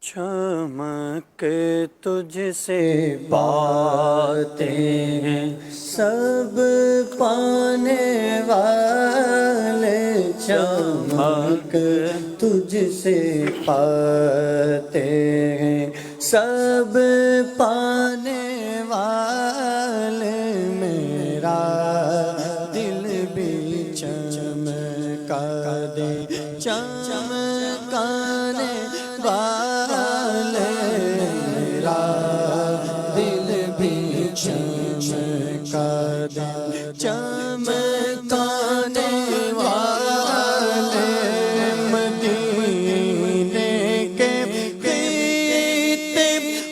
چمک تجھ سے باتیں ہیں سب پانے والے، چمک تجھ سے پاتے ہیں سب پانے والے، میرا دل بھی چمکا دے چمکانے والے، میرا دل بھی چمکا دے چمکانے والے، مدینے کے خطے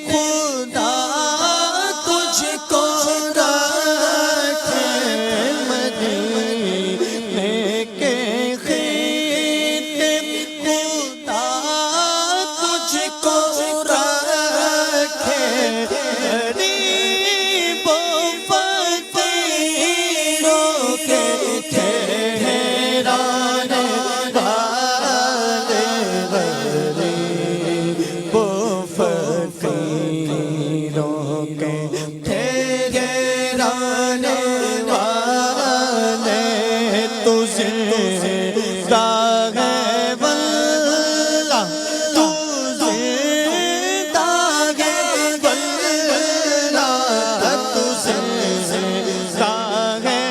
خدا تجھ کو رکھے، مدینے کے خطے خدا تجھ کو رکھے، غریب و فقیروں کے ٹھہرانے والے، غریب و فقیروں کے ٹھہرانے والے، تو زندہ ہے واللہ، تو زندہ ہے واللہ، تو زندہ ہے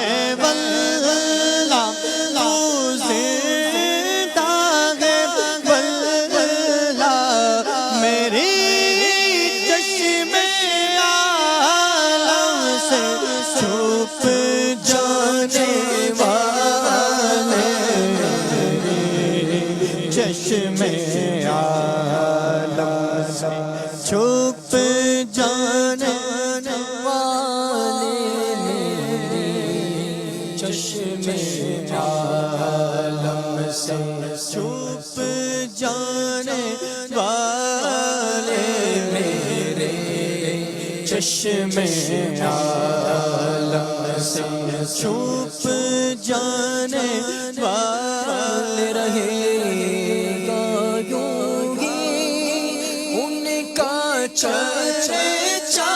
واللہ، تو زندہ ہے واللہ، میری چشم عالم سے چھپ جانے والے، چشم عالم سے چھپ جانے والے، چشم عالم سے چھپ جانے والے، میرے چشم عالم سے چھپ جانے والے، رہے گا یوں ہی ان کا چرچا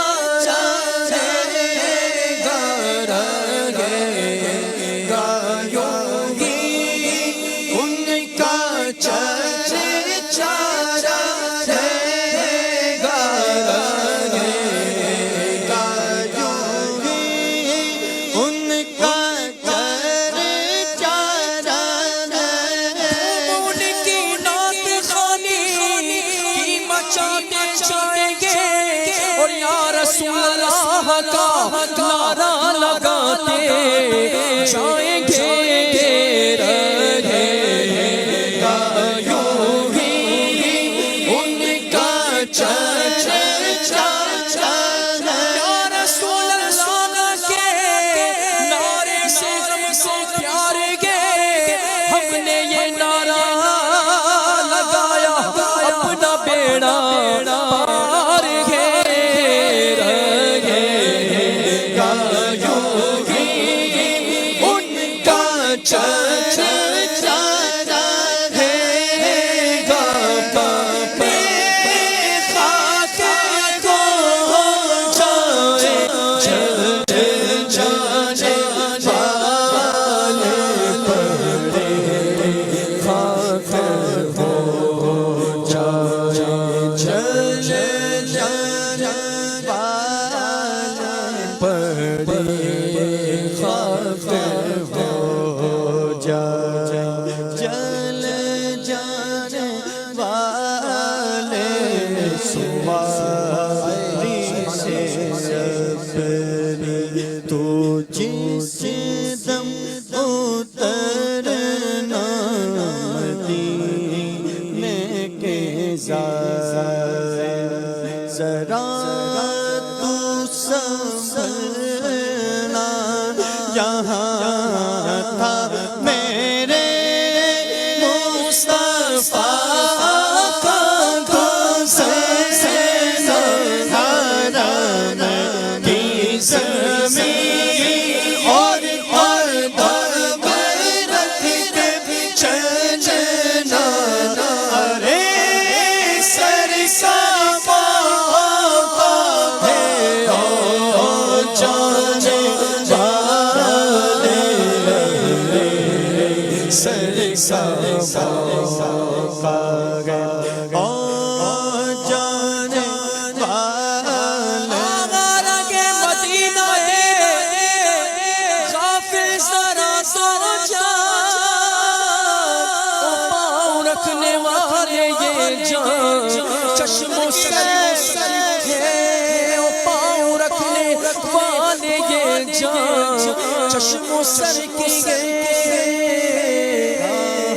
رہے گا، رہے گا یوں ہی ان کا چرچا رہے گا، رہے گا یوں ہی ان کا چرچا رہے گا، ان کی نعت خوانی کی مچاتے جائیں گے، اور یا رسول اللہ کا نعرہ لگاتے جائیں گے، رہے گا یوں ہی ان کا چرچا یا رسول اللہ کے نعرے سے ہم سے پیارے گے، ہم نے یہ نعرہ لگایا اپنا بیڑا پار گے، رہے گا یوں ہی ان کا چرچا رہے گا، پاپے خاک کو جائے جلد جانے والے، پاپے خاک ہو جائے جلد جانے والے، پاپے خاک ہو جائے جل جانے والے، سواری سے اپنی تو جس دم اترنا، مدینے کے ذرا تو سنبھلنا، یہاں تھا میرے مصطفیٰ کا گزرنا، حرم کی زمین اور در پر رکھ کے چلنا، ارے سر چشم و سر ہے وہ پاؤں رکھنے والے یہ جان چشم و سر کی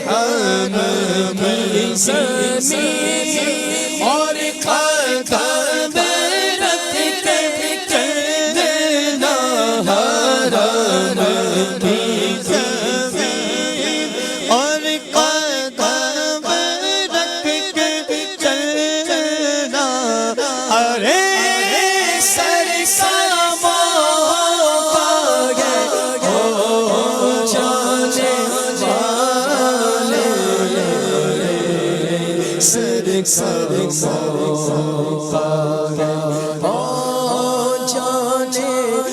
ہم کی زمین اور قدم رکھ کے چلنا حرم کی زمین اور قدم رکھ کے چلنا ارے سر ساما جانے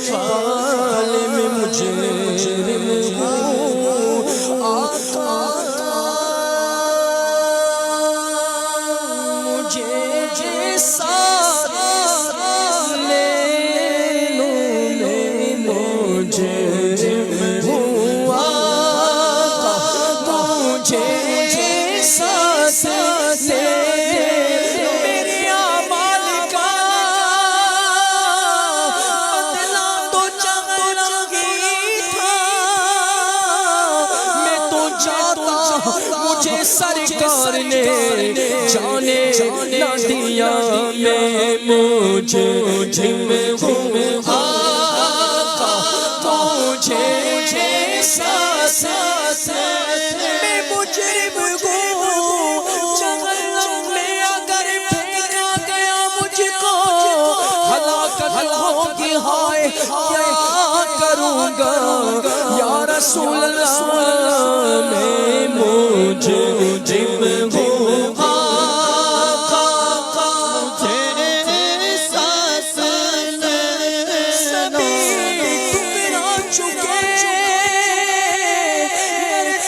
والے میں مجرم ہوں آقا مجھے ساتھ لے لو میں مجرم ہوں آقا مجھے ساتھ مجھے سرکار نے جانے نہ دیا میں مجرم ہوں آقا مجھے ساتھ میں مجرم ہوں جہنم میں اگر پھینکا گیا مجھ کو ہلاکت ہوگی ہائے کیا کروں گا یا رسول اللہ میں مجرم ہوں آقا مجھے ساتھ سبھی ٹکرا چکے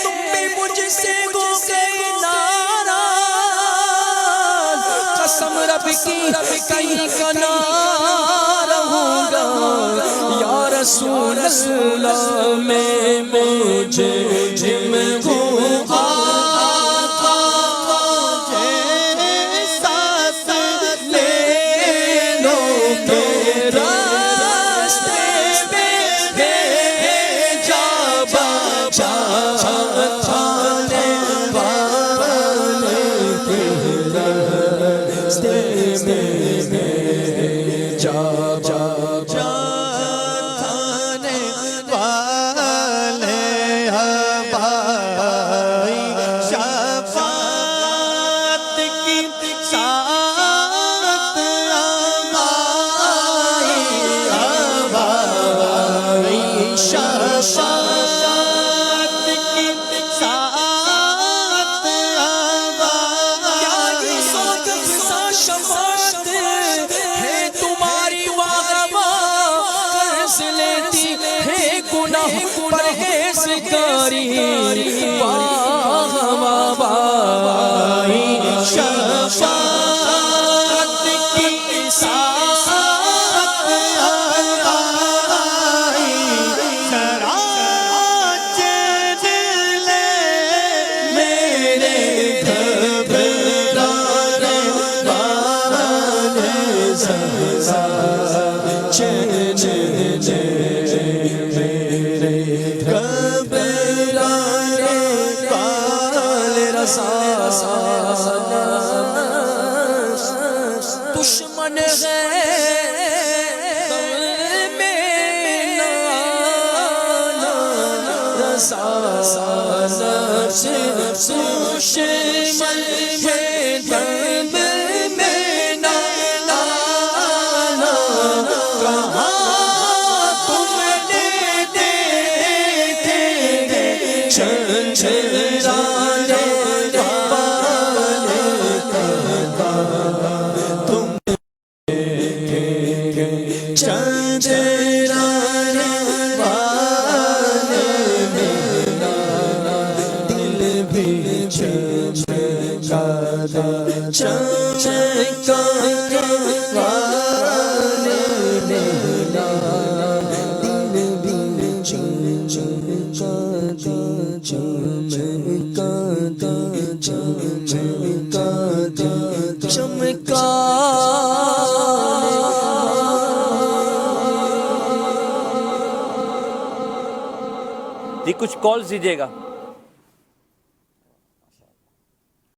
تم بھی مجھ سے ہو گئے ناراض قسم رب کی کہیں کا نہ رہوں گا یا رسول اللہ میں مجرم ہوں آقا مجھے ساتھ لے لو میرا راستے میں بھیجا بابا تھانے والے کے راستے میں بھیجا پرہیزگاری واہ بائی شفاعت کی ساتھ آئی ذرا چل میرے گھبرانے والے زلزلہ دشمن جی کچھ کالز دیجیے گا.